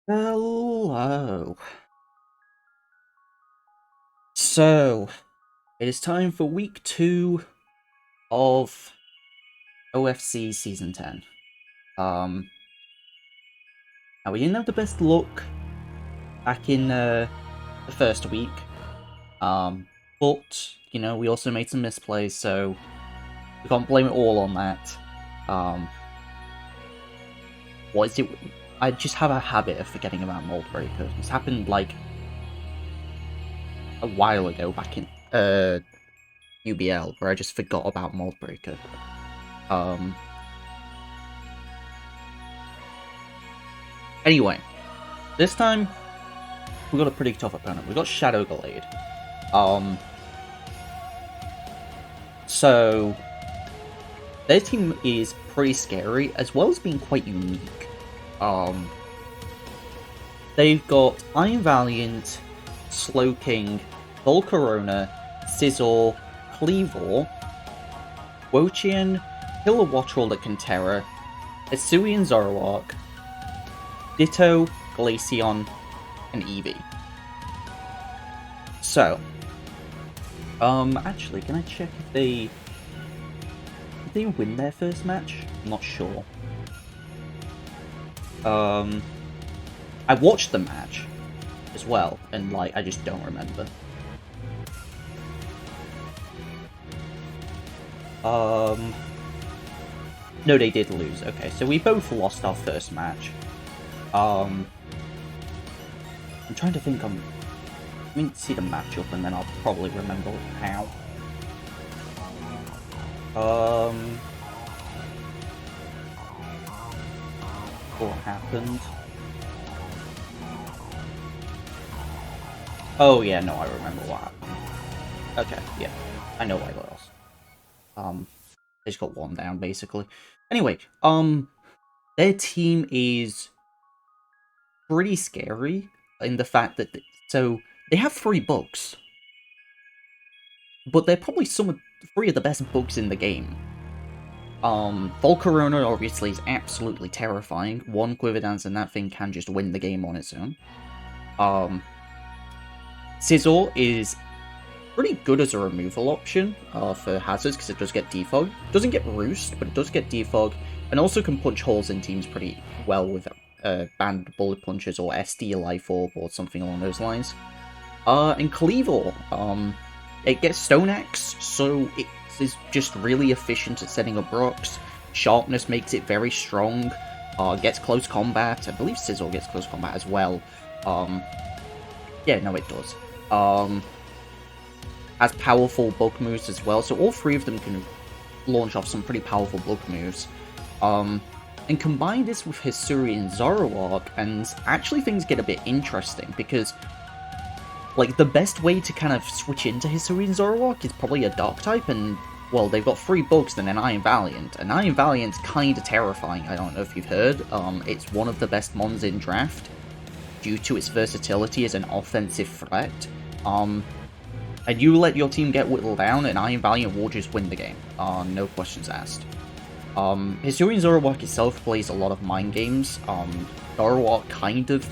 Hello. So, it is time for week 2 of OFC Season 10. Now we didn't have the best luck back in the first week, but, we also made some misplays, so we can't blame it all on that. Um, what is it? I just have a habit of forgetting about Mold Breaker. This happened, like, a while ago back in UBL, where I just forgot about Mold Breaker. Anyway, this time we got a pretty tough opponent. We got Shadow Gallade. So their team is pretty scary as well as being quite unique. They've got Iron Valiant, Slowking, Volcarona, Scizor, Cleavor, Wochian, Kilowattrel that can Terra, Hisuian Zoroark, Ditto, Glaceon, and Eevee. So, actually, can I check if did they win their first match? I'm not sure. I watched the match as well, and I just don't remember. No, they did lose. Okay, so we both lost our first match. I'm trying to think. Let me see the matchup, and then I'll probably remember how. What happened? Oh yeah, no, I remember what happened. Okay, yeah, I know why I lost. They just got one down basically. Anyway, their team is pretty scary in the fact that so they have 3 bugs, but they're probably three of the best bugs in the game. Volcarona obviously is absolutely terrifying. One Quiver Dance and that thing can just win the game on its own. Scizor is pretty good as a removal option for hazards because it does get defog. Doesn't get roost, but it does get defog, and also can punch holes in teams pretty well with banned bullet punches or SD life orb or something along those lines. And Cleavor, it gets Stone Axe, so it is just really efficient at setting up rocks. Sharpness makes it very strong. Gets close combat. I believe Scizor gets close combat as well. Yeah, no, it does. Has powerful bug moves as well, so all 3 of them can launch off some pretty powerful bug moves. And combine this with Hisuian Zoroark, and actually things get a bit interesting, because the best way to kind of switch into Hisuian Zoroark is probably a Dark type, and, well, they've got 3 bugs and an Iron Valiant, and Iron Valiant's kinda terrifying, I don't know if you've heard. It's one of the best mons in draft, due to its versatility as an offensive threat. And you let your team get whittled down, and Iron Valiant will just win the game. No questions asked. Hisuian Zoroark itself plays a lot of mind games. Zoroark kind of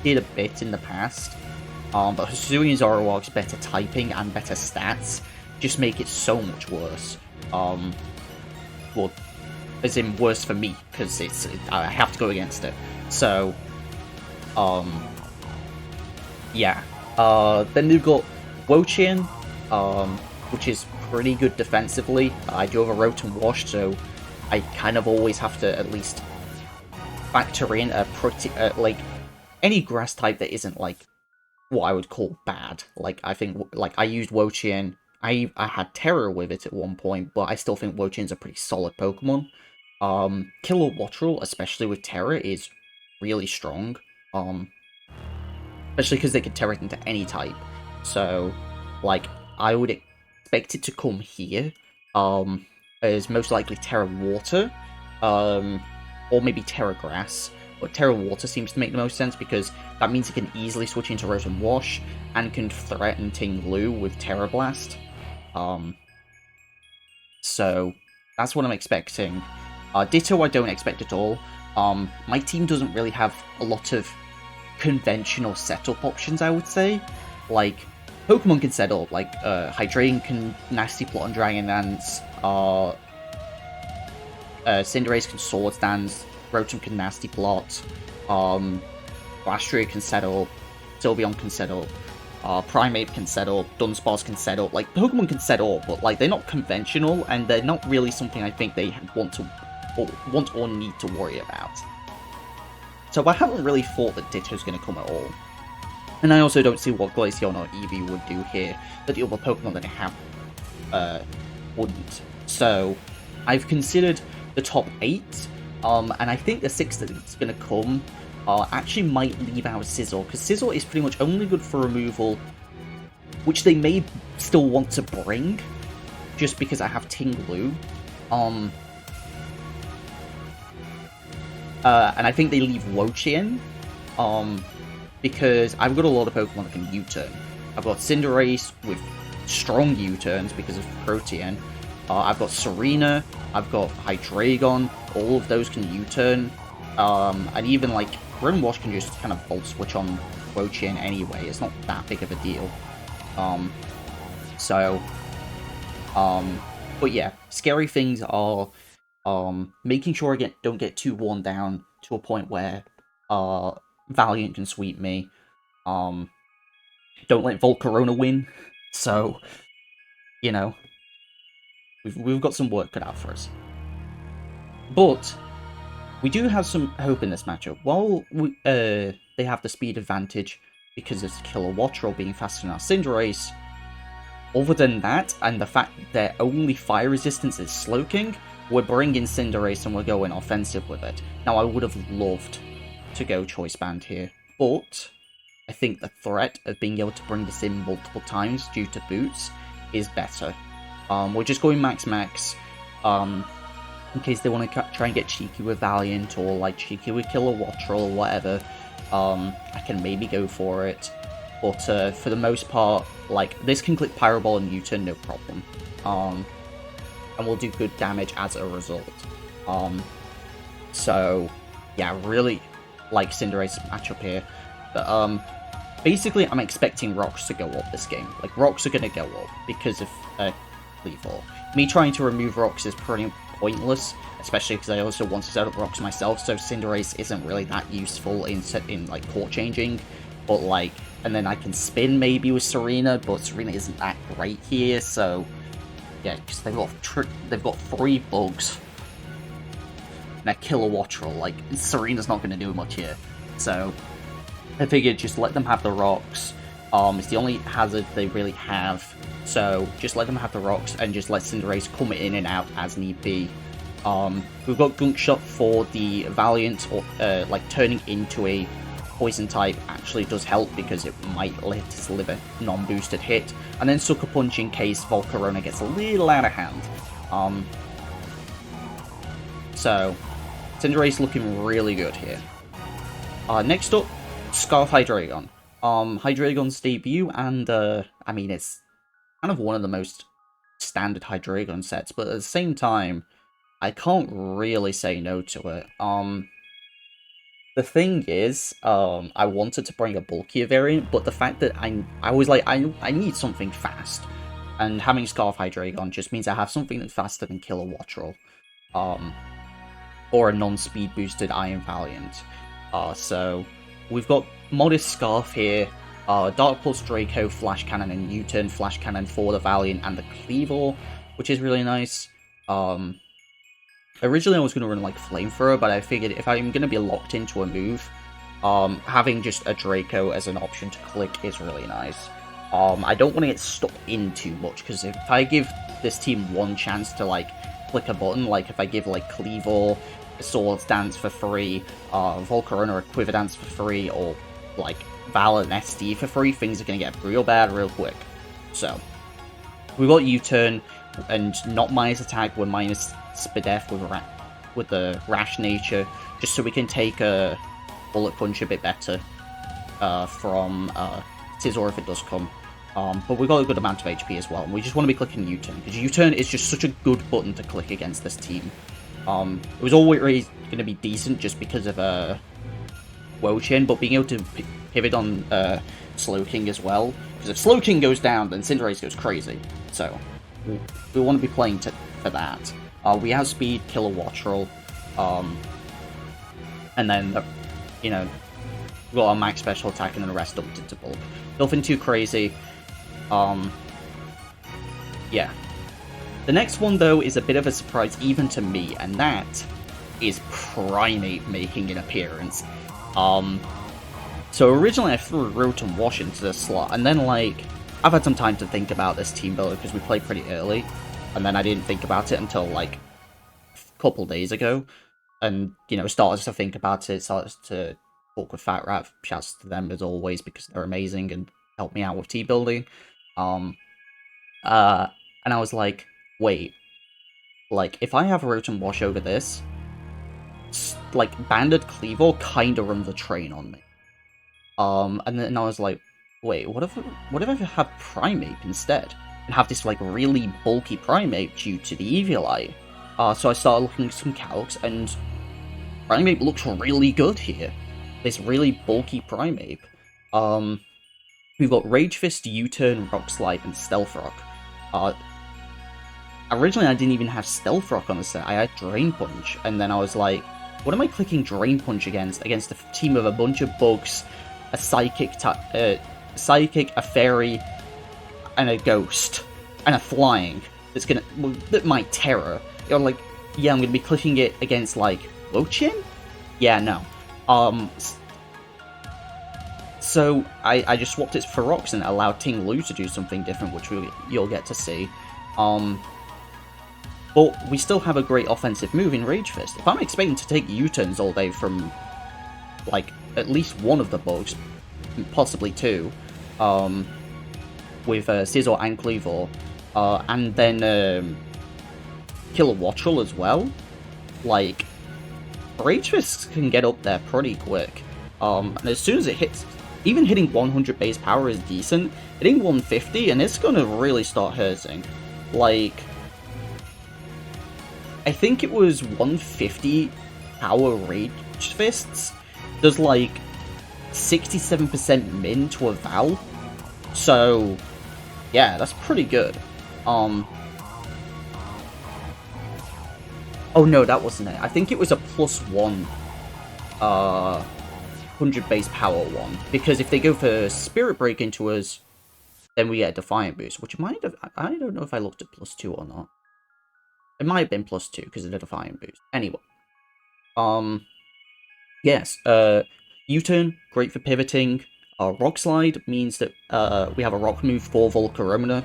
did a bit in the past. But Hisuian Zoroark's better typing and better stats just make it so much worse. Well, as in worse for me, because I have to go against it. So, yeah. Then they've got Wochian, which is pretty good defensively. I do have a Rotom Wash, so I kind of always have to at least factor in a pretty, any grass type that isn't, what I would call bad. I think, I used Wochian. I had Terror with it at one point, but I still think Wochian's a pretty solid Pokemon. Kilowattrel, especially with Terror, is really strong. Especially because they can Terror into any type. So, I would expect it to come here, as most likely Terra Water, or maybe Terra Grass. But Terra Water seems to make the most sense, because that means it can easily switch into Rotom Wash, and can threaten Ting Lu with Terra Blast. So, that's what I'm expecting. Ditto I don't expect at all. My team doesn't really have a lot of conventional setup options, I would say. Like, Pokemon can set up, like, Hydreigon can Nasty Plot on Dragon Dance, Cinderace can Swords Dance, Rotom can Nasty Plot, Blastoise can set up, Sylveon can set up, Primeape can set up, Dunsparce can set up. Like, Pokemon can set up, but like they're not conventional, and they're not really something I think they want or need to worry about. So I haven't really thought that Ditto's going to come at all. And I also don't see what Glaceon or Eevee would do here that the other Pokemon that I have wouldn't. So I've considered the top 8, and I think the 6 that's going to come actually might leave out Sizzle, because Sizzle is pretty much only good for removal, which they may still want to bring, just because I have Tinglu. And I think they leave Wo-Chien, because I've got a lot of Pokemon that can U-turn. I've got Cinderace with strong U-turns because of Protean. I've got Serena, I've got Hydreigon, all of those can U-turn. And even, like, Grunwash can just kind of Volt Switch on Wo-Chien anyway. It's not that big of a deal. But yeah, scary things are making sure I don't get too worn down to a point where Valiant can sweep me. Don't let Volcarona win. So, you know, we've got some work cut out for us. But we do have some hope in this matchup. While they have the speed advantage because of Kilowattrel being faster than our Cinderace, other than that, and the fact that their only fire resistance is Slowking, we're bringing Cinderace and we're going offensive with it. Now, I would have loved to go Choice Band here, but I think the threat of being able to bring this in multiple times due to boots is better. We're just going max, in case they want to try and get cheeky with Valiant, or like cheeky with Kilowattrel or whatever. I can maybe go for it, but for the most part, like, this can click Pyro Ball and U-turn no problem. And will do good damage as a result. So yeah, really like Cinderace matchup here. But basically, I'm expecting Rocks to go up this game. Like, Rocks are going to go up because of Cleavor. Me trying to remove Rocks is pretty pointless, especially because I also want to set up Rocks myself, so Cinderace isn't really that useful in like court changing. But like, and then I can spin maybe with Serena, but Serena isn't that great here, so yeah, because they've got 3 bugs and a Kilowattrel. Like, Serena's not going to do much here, so I figured just let them have the Rocks. It's the only hazard they really have, so just let them have the Rocks and just let Cinderace come in and out as need be. We've got Gunk Shot for the Valiant, or like turning into a Poison type actually does help because it might let us live a non-boosted hit, and then Sucker Punch in case Volcarona gets a little out of hand. So Cinderace looking really good here. Next up, Scarf Hydreigon. Hydreigon's debut, and I mean, it's kind of one of the most standard Hydreigon sets, but at the same time, I can't really say no to it. The thing is, I wanted to bring a bulkier variant, but the fact that I was like, I need something fast, and having Scarf Hydreigon just means I have something that's faster than Kilowattrel, or a non-speed boosted Iron Valiant. So we've got modest Scarf here, Dark Pulse Draco, Flash Cannon, and U-turn Flash Cannon for the Valiant and the Cleavor, which is really nice. Originally I was going to run like Flamethrower, but I figured if I'm going to be locked into a move, having just a Draco as an option to click is really nice. I don't want to get stuck in too much, because if I give this team one chance to like click a button, like if I give like Cleavor Swords Dance for free, Volcarona a Quiver Dance for free, or like Val and SD for free, things are going to get real bad real quick. So we've got U-turn, and not minus attack, we're minus Spadef with the Rash Nature, just so we can take a Bullet Punch a bit better from Scizor if it does come. But we've got a good amount of HP as well, and we just want to be clicking U-turn, because U-turn is just such a good button to click against this team. It was always going to be decent just because of Wo-Chin, but being able to pivot on Slowking as well. Because if Slowking goes down, then Cinderace goes crazy. So, we want to be playing for that. We have speed, Killer Wattrel, and then, you know, we've got our max special attack and then the rest up to bulk. Nothing too crazy. Yeah. The next one, though, is a bit of a surprise even to me, and that is Primeape making an appearance. So originally I threw Rotom Wash into the slot, and then, like, I've had some time to think about this team builder because we played pretty early, and then I didn't think about it until, like, a couple days ago, and, you know, started to think about it, started to talk with Fat Rat, shouts to them as always, because they're amazing and help me out with team building, and I was like, wait, like, if I have a Rotom Wash over this, like, Banded Cleavor kinda runs the train on me. And then I was like, wait, what if I have Primeape instead? And have this, like, really bulky Primeape due to the Eviolite? So I started looking at some calcs, and Primeape looks really good here. This really bulky Primeape. We've got Rage Fist, U-Turn, Rock Slide, and Stealth Rock. Originally I didn't even have Stealth Rock on the set, I had Drain Punch, and then I was like, what am I clicking Drain Punch against a team of a bunch of bugs, a Psychic, a Fairy, and a Ghost, and a Flying, that might Terror. You're like, yeah, I'm gonna be clicking it against, like, Wo-Chin? Yeah, no. So I just swapped it for Rocks and allowed Ting Lu to do something different, which you'll get to see. But we still have a great offensive move in Rage Fist. If I'm expecting to take U-turns all day from, like, at least one of the bugs, possibly two, with Scizor and Cleavor, and then Killer Wattrel as well, like, Rage Fist can get up there pretty quick. And as soon as it hits, even hitting 100 base power is decent, hitting 150, and it's gonna really start hurting. Like, I think it was 150 power Rage Fists does, like, 67% min to a Val. So, yeah, that's pretty good. Oh no, that wasn't it. I think it was a +1 100 base power one. Because if they go for Spirit Break into us, then we get a Defiant boost, which might have... I don't know if I looked at +2 or not. It might have been +2 because of the Defiant boost. Anyway. Yes, U-turn, great for pivoting. Rock Slide means that we have a rock move for Volcarona.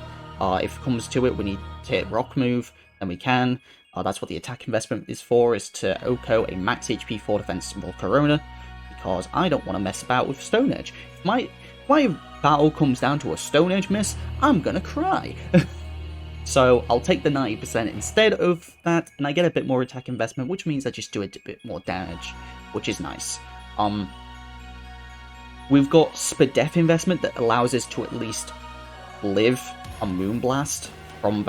If it comes to it, we need to hit rock move, then we can. That's what the attack investment is for, is to OHKO a max HP 4 defense Volcarona, because I don't want to mess about with Stone Edge. If my battle comes down to a Stone Edge miss, I'm gonna cry. So I'll take the 90% instead of that, and I get a bit more attack investment, which means I just do a bit more damage, which is nice. We've got Spadef investment that allows us to at least live a Moonblast from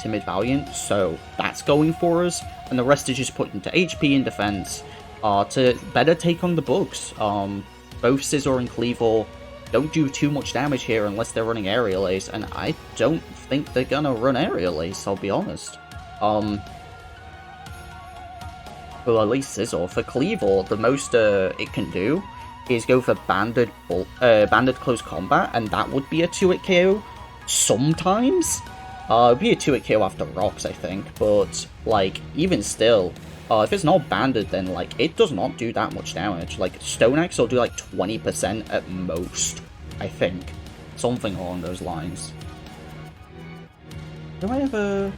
Timid Valiant, so that's going for us, and the rest is just put into HP and defense to better take on the bugs. Both Scizor and Cleavor don't do too much damage here unless they're running Aerial Ace, and I don't think they're gonna run Aerial Ace, I'll be honest. Well, at least Scizor. For Cleavor, the most it can do is go for Banded Close Combat, and that would be a 2-hit KO sometimes. It'd be a 2-hit KO after Rocks, I think, but, like, even still, if it's not banded, then, like, it does not do that much damage. Like, Stone Axe will do, like, 20% at most, I think. Something along those lines. Do I have a...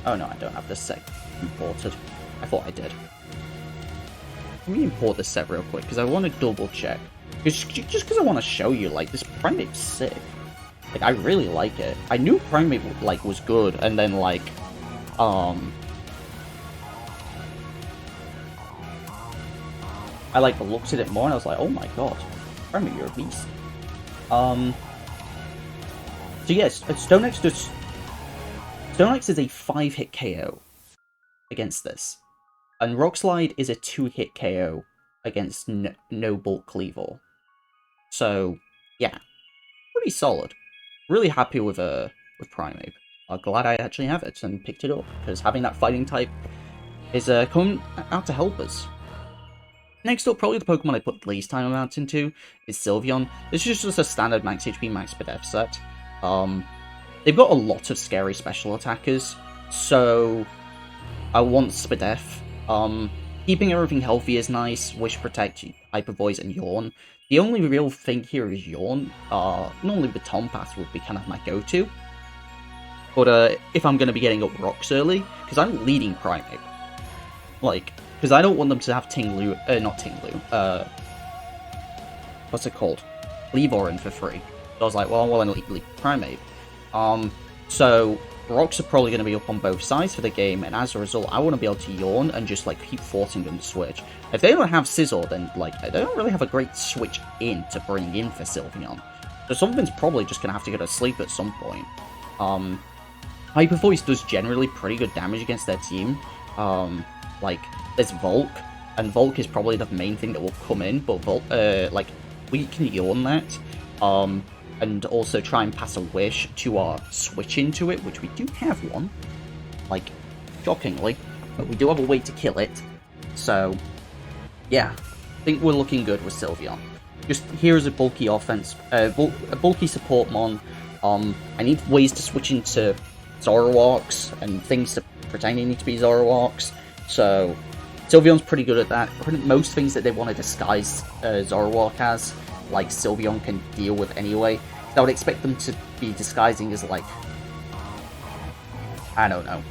Oh, no, I don't have this set imported. I thought I did. Let me import this set real quick, because I want to double check. Just because I want to show you, like, this Primeape's sick. Like, I really like it. I knew Primeape, like, was good, and then, like, I, like, looked at it more, and I was like, oh my god, Primeape, you're a beast. So, yes, Stone Axe is a 5-hit KO against this. And Rock Slide is a 2-hit KO against no bulk cleavor. So, yeah, pretty solid. Really happy with Primeape. Glad I actually have it and picked it up, because having that fighting type is coming out to help us. Next up, probably the Pokemon I put the least time amount into is Sylveon. This is just a standard max HP, max Spadef set. They've got a lot of scary special attackers, so I want Spadef. Keeping everything healthy is nice. Wish, Protect, Hyper Voice, and Yawn. The only real thing here is Yawn. Normally the Tompath would be kind of my go-to. But if I'm going to be getting up rocks early, because I'm leading Primeape. Like, because I don't want them to have not Tinglu, what's it called? Leavorin for free. So I was like, well, I want to lead Primeape. So rocks are probably going to be up on both sides for the game, and as a result, I want to be able to Yawn and just like keep forcing them to switch. If they don't have Scizor, then like they don't really have a great switch in to bring in for Sylveon. So something's probably just going to have to go to sleep at some point. Hyper Voice does generally pretty good damage against their team. Like, there's Volk, and Volk is probably the main thing that will come in, but Volk, like, we can Yawn that, and also try and pass a Wish to switch into it, which we do have one, like, shockingly, but we do have a way to kill it, so, yeah, I think we're looking good with Sylveon. Just here is a bulky offense, a bulky support mon. I need ways to switch into Zoroarks, and things to pretending need to be Zoroarks, so Sylveon's pretty good at that. Most things that they want to disguise Zoroark as, like, Sylveon can deal with anyway. So I would expect them to be disguising as, like, I don't know,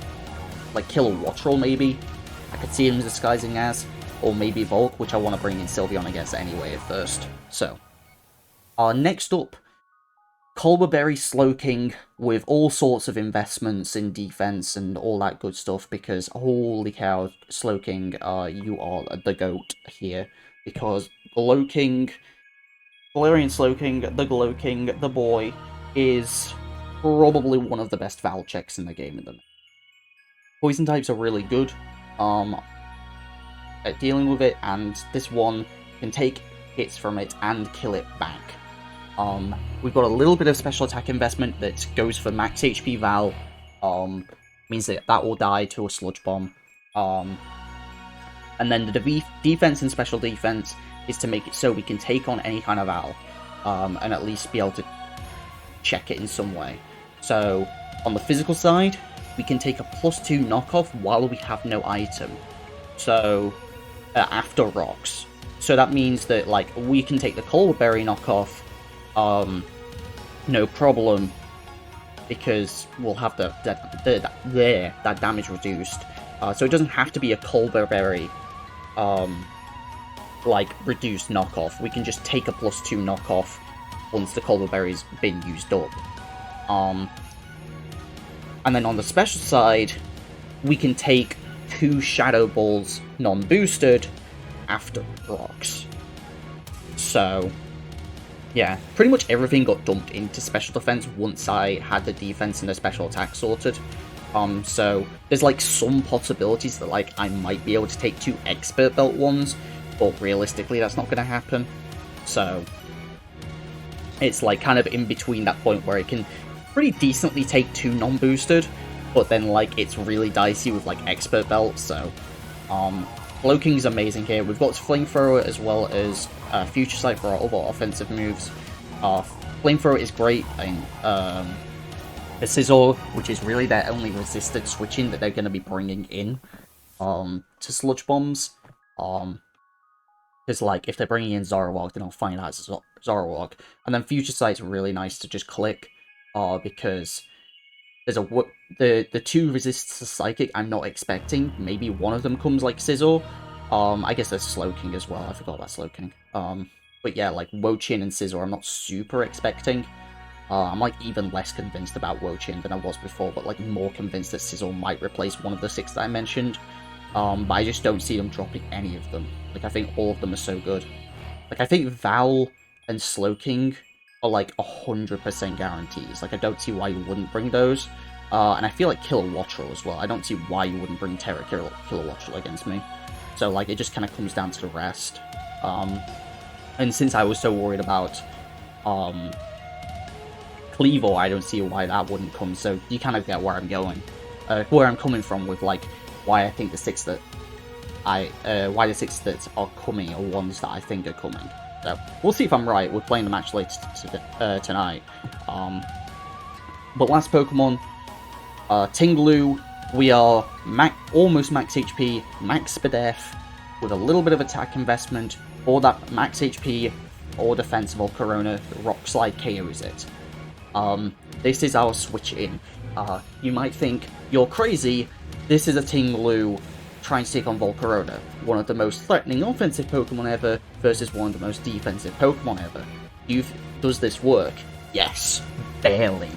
like Kilowattrel maybe? I could see him disguising as, or maybe Volk, which I want to bring in Sylveon against anyway at first. So, next up, Colbur Berry Slowking with all sorts of investments in defense and all that good stuff, because holy cow, Slowking, you are the GOAT here, because Valerian Slowking, the Glowking, the boy, is probably one of the best Val checks in the game at the minute. Poison types are really good at dealing with it, and this one can take hits from it and kill it back. We've got a little bit of special attack investment that goes for max HP Val, means that will die to a Sludge Bomb, and then the defense and special defense is to make it so we can take on any kind of Val, and at least be able to check it in some way. So, on the physical side, we can take a +2 knockoff while we have no item, so, after rocks. So that means that, like, we can take the Colbur Berry knockoff, no problem, because we'll have that damage reduced. So it doesn't have to be a Colbur Berry, like, reduced knockoff. We can just take a +2 knockoff once the Colbur Berry's been used up. And then on the special side, we can take 2 Shadow Balls non-boosted after rocks. So, yeah, pretty much everything got dumped into special defense once I had the defense and the special attack sorted. So there's like some possibilities that like I might be able to take 2 expert belt ones, but realistically that's not going to happen. So it's like kind of in between that point where it can pretty decently take 2 non-boosted, but then like it's really dicey with like expert belts. So Slowking's amazing here. We've got Flamethrower as well as Future Sight for our other offensive moves. Flamethrower is great in the Scizor, which is really their only resisted switching that they're going to be bringing in to Sludge Bombs. Because, like, if they're bringing in Zoroark, then I'll find out it's Zoroark. And then Future Sight's really nice to just click, because there's the 2 resists to Psychic I'm not expecting. Maybe one of them comes like Scizor. I guess there's Slowking as well. I forgot about Slowking. But yeah, like Wo-Chin and Scizor I'm not super expecting. I'm like even less convinced about Wo-Chin than I was before, but like more convinced that Scizor might replace one of the 6 that I mentioned. But I just don't see them dropping any of them. Like, I think all of them are so good. Like, I think Val and Slowking are like 100% guarantees. Like, I don't see why you wouldn't bring those. And I feel like Kilowattrel as well. I don't see why you wouldn't bring Terra Kilowattrel against me. So, like, it just kind of comes down to the rest. And since I was so worried about Cleavor, I don't see why that wouldn't come. So you kind of get where I'm going, where I'm coming from with like why I think the six that why the six that are coming are ones that I think are coming. So we'll see if I'm right. We're playing the match later tonight. But last Pokemon, Tinglu. We are almost max HP, max Spadef, with a little bit of attack investment. For that max HP or defense Volcarona, Rock Slide KOs it. This is our switch in. You might think, you're crazy, this is a Tinglu trying to take on Volcarona, one of the most threatening offensive Pokemon ever versus one of the most defensive Pokemon ever. Does this work? Yes, barely.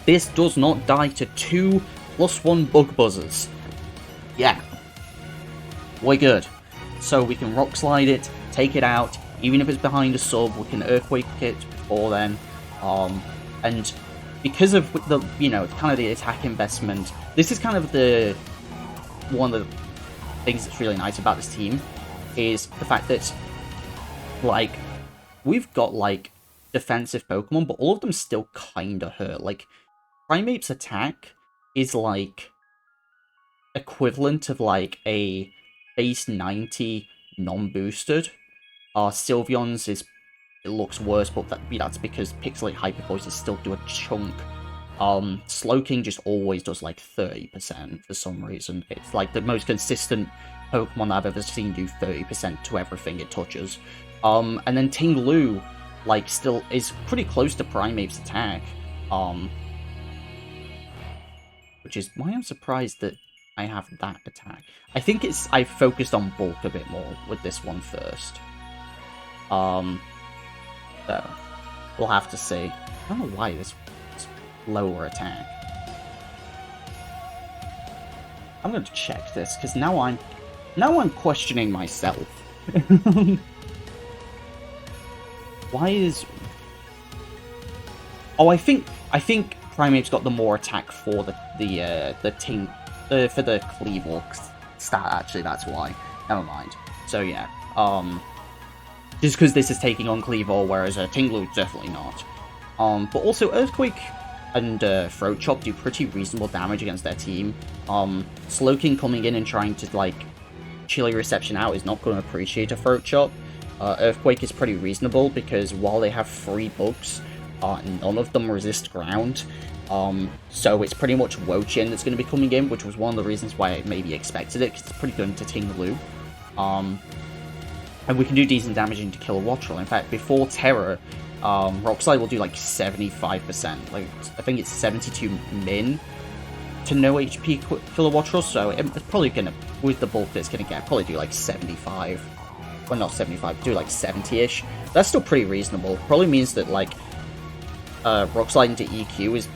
This does not die to 2+1 Bug Buzzers. Yeah. We're good. So we can Rock Slide it, take it out, even if it's behind a sub, we can Earthquake it before then. And because of the, kind of the attack investment, this is kind of one of the things that's really nice about this team, is the fact that, like, we've got, like, defensive Pokemon, but all of them still kinda hurt. Like, Primeape's attack is, like, equivalent of, like, a base 90 non-boosted. Sylveon's it looks worse, but that's because Pixelate Hyper Voices still do a chunk. Slowking just always does like 30% for some reason. It's like the most consistent Pokemon I've ever seen do 30% to everything it touches. And then Tinglu, like, still is pretty close to Primeape's attack. Which is why I'm surprised that I have that attack. I think I focused on bulk a bit more with this one first. So, we'll have to see. I don't know why this lower attack. I'm going to check this, because now I'm questioning myself. Why is... Oh, I think Primeape's got the more attack for the Cleavor stat, actually, that's why. Never mind. So, yeah. Just because this is taking on Cleavor, whereas Tinglu definitely not. But also Earthquake and Throat Chop do pretty reasonable damage against their team. Slowking coming in and trying to, like, chilly reception out is not going to appreciate a Throat Chop. Earthquake is pretty reasonable because while they have 3 bugs, none of them resist ground. So it's pretty much Wo-Chien that's going to be coming in, which was one of the reasons why I maybe expected it, because it's pretty good to Tinglu. And we can do decent damage into Kilowattrel. In fact, before Terror, Rock Slide will do like 75%. Like, I think it's 72 min to no HP Kilowattrel, so it's probably gonna, with the bulk that it's gonna get, probably do like 75. Well, not 75, do like 70-ish. That's still pretty reasonable. Probably means that, like, Rock Slide into EQ is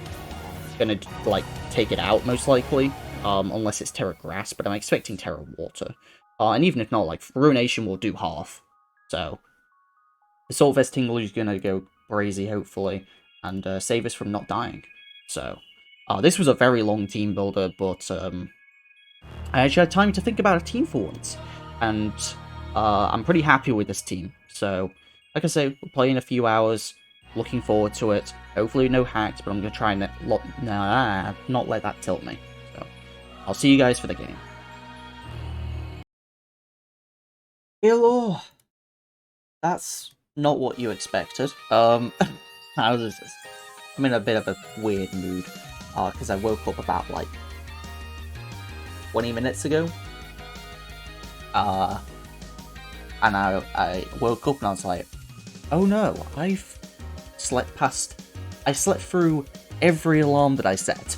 gonna, like, take it out, most likely. Unless it's Terra Grass, but I'm expecting Terra Water. And even if not, like, Ruination will do half. So, the Assault-Vest Tinglu is gonna go crazy, hopefully, and save us from not dying. So, this was a very long team builder, but I actually had time to think about a team for once. And I'm pretty happy with this team. So, like I say, we'll play in a few hours. Looking forward to it. Hopefully no hacks, but I'm going to try and not let that tilt me. So, I'll see you guys for the game. Hello. That's not what you expected. How is this? I'm in a bit of a weird mood. Because I woke up about, like, 20 minutes ago. And I woke up and I was like, oh no, I slept through every alarm that I set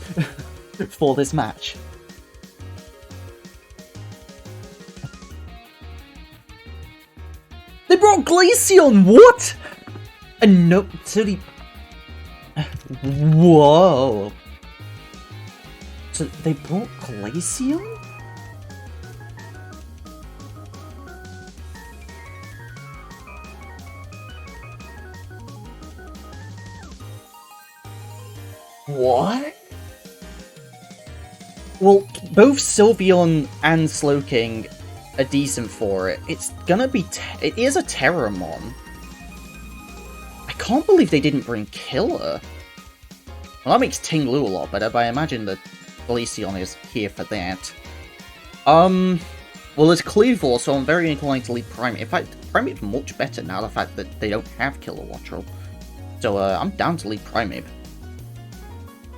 for this match. They brought Glaceon, what? And no, so whoa. So they brought Glaceon? What? Well, both Sylveon and Slowking are decent for it. It's gonna be... it is a Terramon. I can't believe they didn't bring Killer. Well, that makes Ting-Lu a lot better, but I imagine that Glaceon is here for that. Well, there's Cleavor, so I'm very inclined to leave Primeape. In fact, Primeape's much better now, the fact that they don't have Killer Wattrel. So, I'm down to lead Primeape.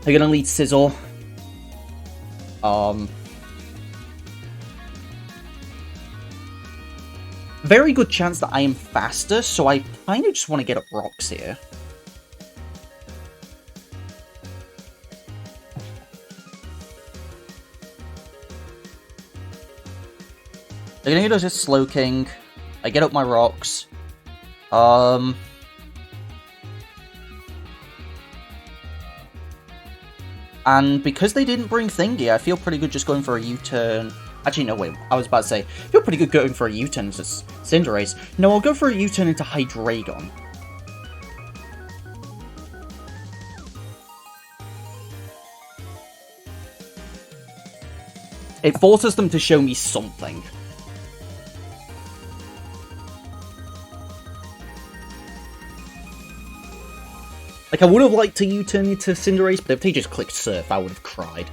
They're gonna lead Scizor. Very good chance that I am faster, so I kind of just want to get up rocks here. They're gonna do just Slowking. I get up my rocks. And because they didn't bring Thingy, I feel pretty good just going for a U-turn. Actually, no, wait. I was about to say, I feel pretty good going for a U-turn into Cinderace. No, I'll go for a U-turn into Hydreigon. It forces them to show me something. Like, I would have liked to U-turn into Cinderace, but if they just clicked Surf, I would have cried.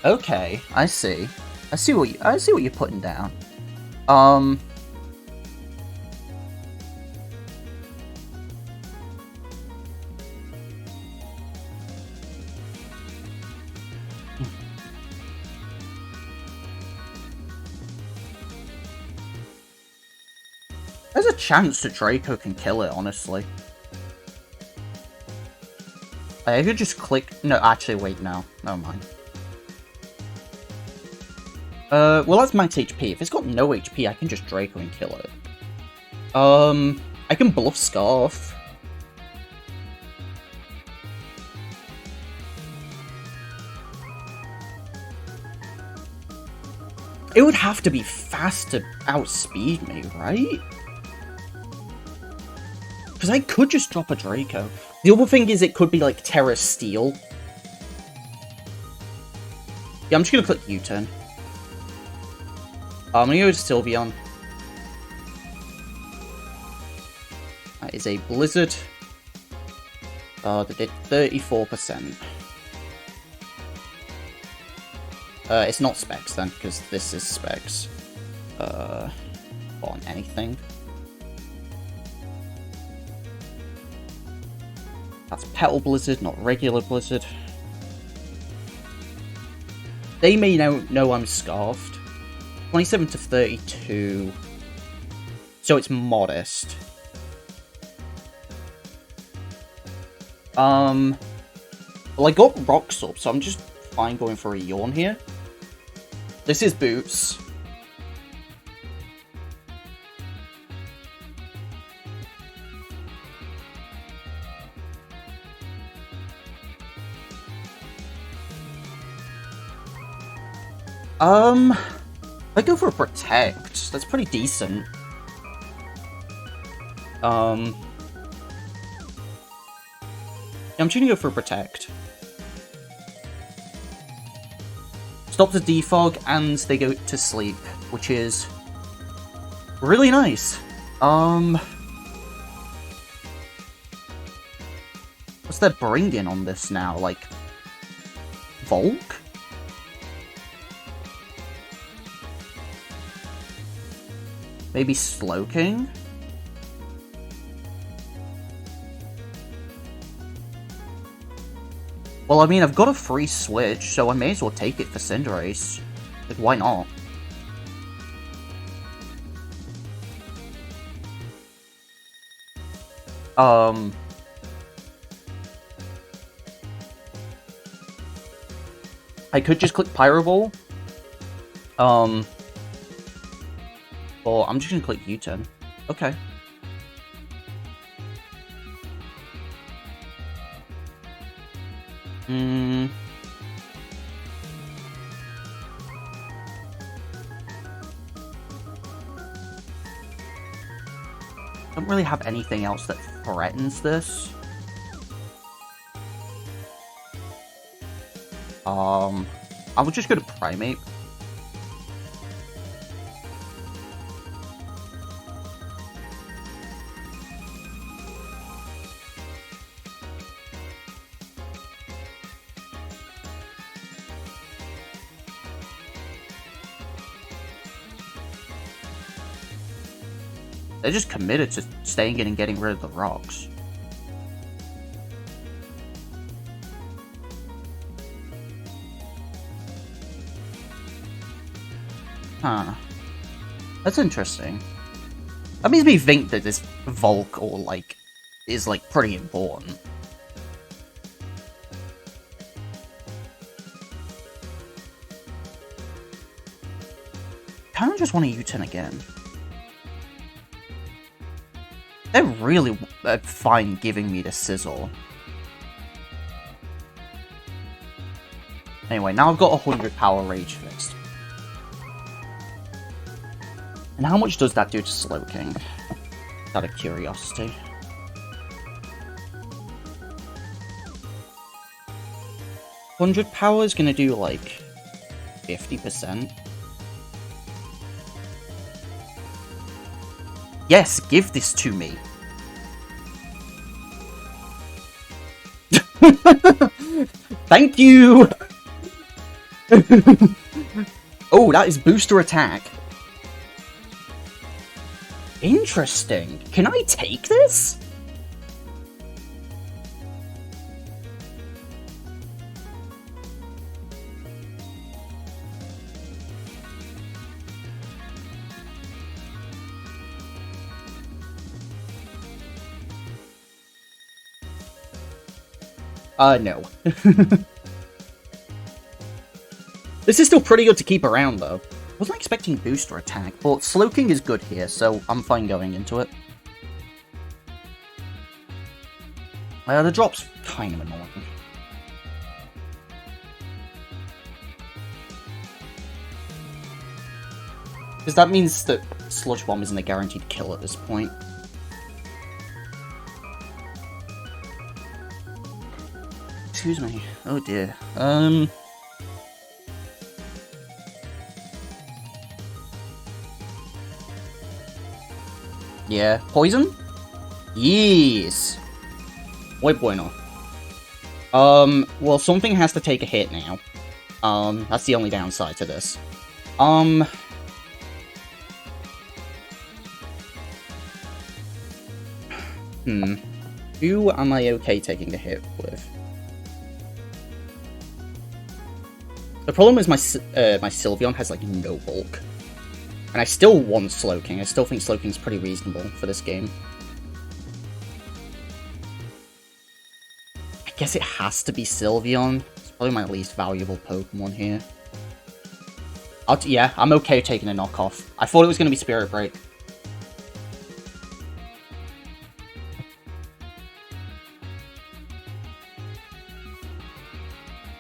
Okay, I see. I see what you're putting down. There's a chance that Draco can kill it, honestly. I could just click... No, actually, wait, no. Never mind. Well, that's max HP. If it's got no HP, I can just Draco and kill it. I can Bluff Scarf. It would have to be fast to outspeed me, right? Because I could just drop a Draco. The other thing is it could be like Terra Steel. Yeah, I'm just gonna click U-turn. I'm gonna go to Sylveon. That is a Blizzard. That did 34%. It's not Specs then, because this is Specs. On anything. That's Petal Blizzard, not regular Blizzard. They may know I'm Scarfed. 27 to 32. So it's modest. Well, I got Rocks up, so I'm just fine going for a Yawn here. This is Boots. I go for a Protect. That's pretty decent. Yeah, I'm just gonna go for a Protect. Stop the defog, and they go to sleep, which is really nice. What's their bring-in on this now? Like, Volk? Maybe Slowking? Well, I mean, I've got a free switch, so I may as well take it for Cinderace. Like, why not? I could just click Pyro Ball. Or I'm just gonna click U-turn. Okay. Don't really have anything else that threatens this. I will just go to Primeape. They're just committed to staying in and getting rid of the rocks. Huh. That's interesting. That makes me think that this Volk or is pretty important. Kinda just want to U-turn again. They're really fine giving me the Sizzle. Anyway, now I've got 100 power Rage Fist. And how much does that do to Slowking? Out of curiosity. $100 power is gonna do 50%. Yes, give this to me. Thank you! Oh, that is booster attack. Interesting. Can I take this? No. This is still pretty good to keep around, though. Wasn't expecting booster attack, but Slowking is good here, so I'm fine going into it. The drop's kind of annoying. Because that means that Sludge Bomb isn't a guaranteed kill at this point. Excuse me. Oh dear. Yeah. Poison? Yes! Muy bueno. Well, something has to take a hit now. That's the only downside to this. Who am I okay taking a hit with? The problem is my Sylveon has, no bulk. And I still want Slowking. I still think Slowking's pretty reasonable for this game. I guess it has to be Sylveon. It's probably my least valuable Pokemon here. Yeah, I'm okay taking a knockoff. I thought it was going to be Spirit Break.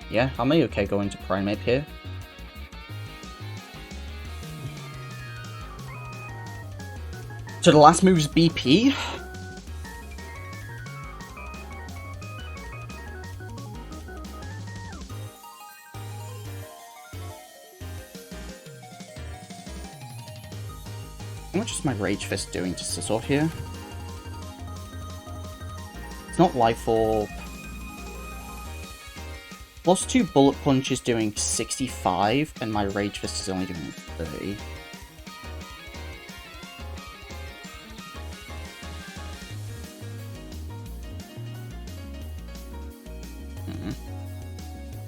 Yeah, I'm okay going to Primeape here. So the last move's BP. How much is my Rage Fist doing to Scizor here? It's not Life Orb. Plus 2 Bullet Punch is doing 65, and my Rage Fist is only doing 30.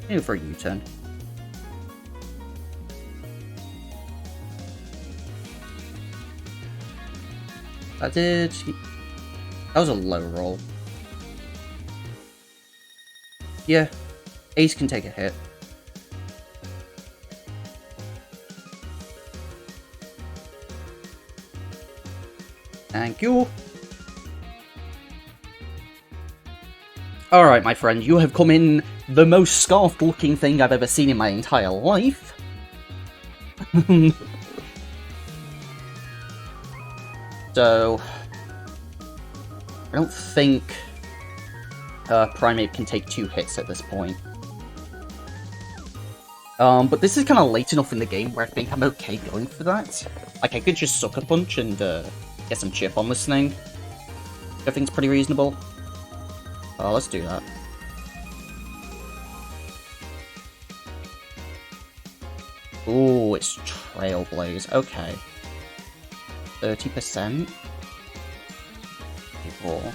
Maybe for a U-turn. That was a low roll. Yeah, Ace can take a hit. Thank you. Alright, my friend, you have come in the most scarfed looking thing I've ever seen in my entire life. So, I don't think Primeape can take 2 hits at this point. But this is kind of late enough in the game where I think I'm okay going for that. Like, I could just Sucker Punch and get some chip on this thing. I think it's pretty reasonable. Let's do that. Ooh, it's Trailblaze. Okay. 30%. People.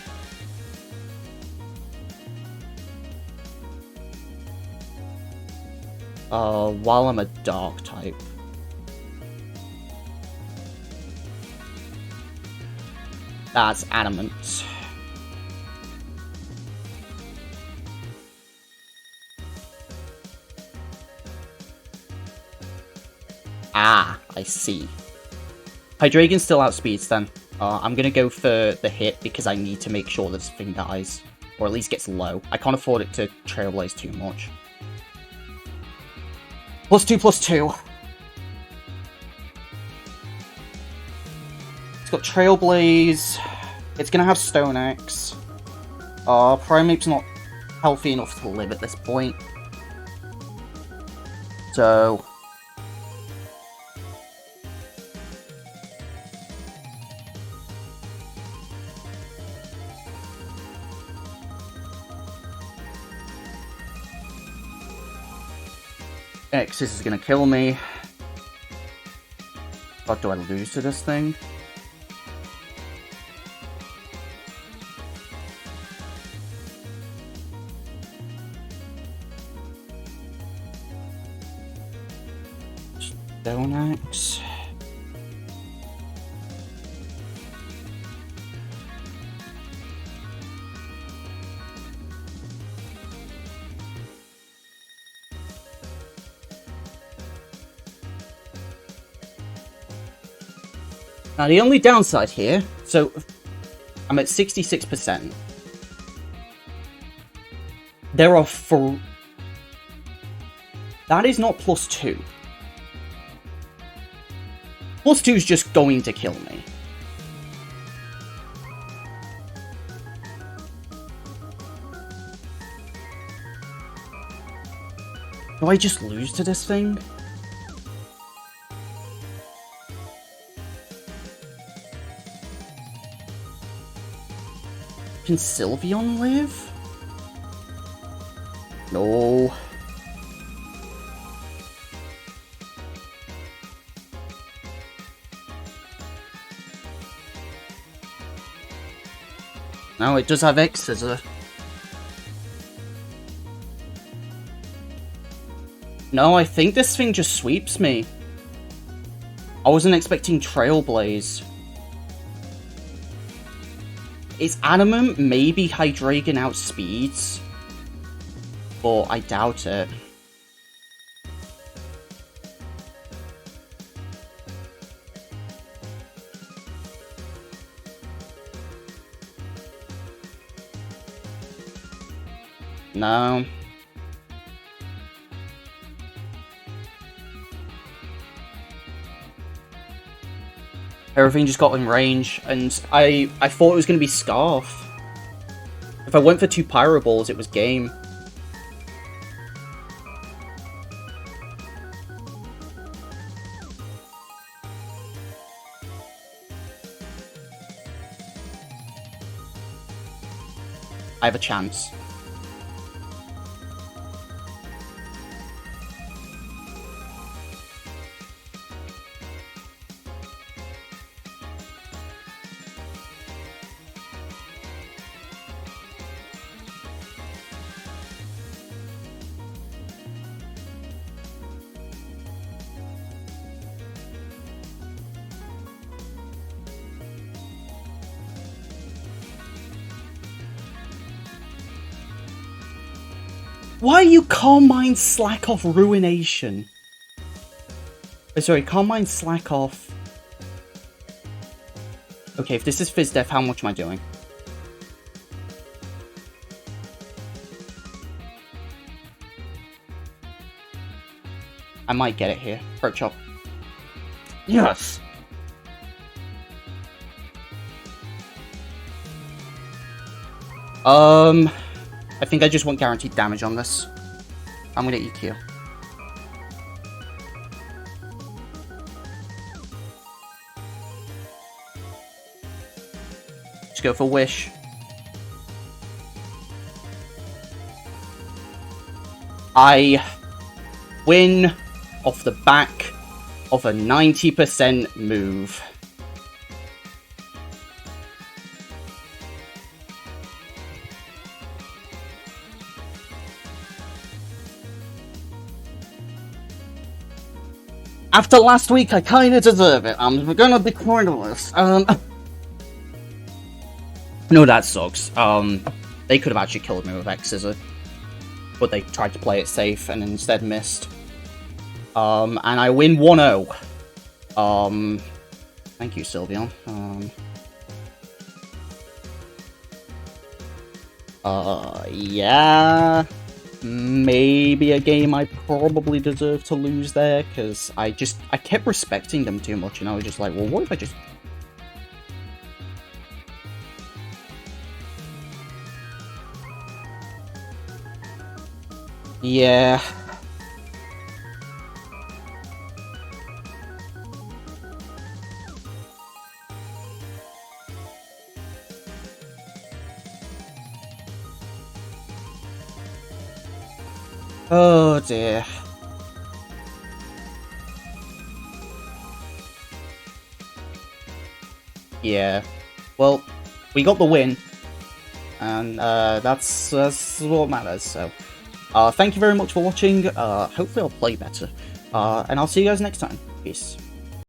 While I'm a dark type. That's adamant. Ah, I see. Hydreigon still outspeeds then. I'm gonna go for the hit because I need to make sure this thing dies. Or at least gets low. I can't afford it to Trailblaze too much. +2/+2. It's got Trailblaze. It's gonna have Stone Axe. Primeape's not healthy enough to live at this point. So... X, this is gonna kill me. What do I lose to this thing? Stone Axe. Now, the only downside here, so I'm at 66%. There are four. That is not +2. +2 is just going to kill me. Do I just lose to this thing? Can Sylveon live? No. No, it does have X-Scissor. No, I think this thing just sweeps me. I wasn't expecting Trailblaze. It's Adamant, maybe Hydreigon outspeeds, but I doubt it. No. Everything just got in range, and I thought it was going to be Scarf. If I went for 2 Pyro Balls, it was game. I have a chance. Why are you Calm Mind Slack Off Ruination? Oh, sorry, Calm Mind Slack Off. Okay, if this is Fizz Death, how much am I doing? I might get it here. Throat Chop. Yes! I think I just want guaranteed damage on this. I'm gonna EQ. go for Wish. I win off the back of a 90% move. After last week, I kinda deserve it. I'm gonna be cornerless. No, that sucks. They could have actually killed me with X-Scissor, but they tried to play it safe and instead missed. And I win 1-0. Thank you, Sylveon. Yeah. Maybe a game I probably deserve to lose there, because I kept respecting them too much, and I was just like, well, what if I just... Yeah. Oh dear. Yeah. Well, we got the win, and that's what matters. So, thank you very much for watching. Hopefully I'll play better. And I'll see you guys next time. Peace.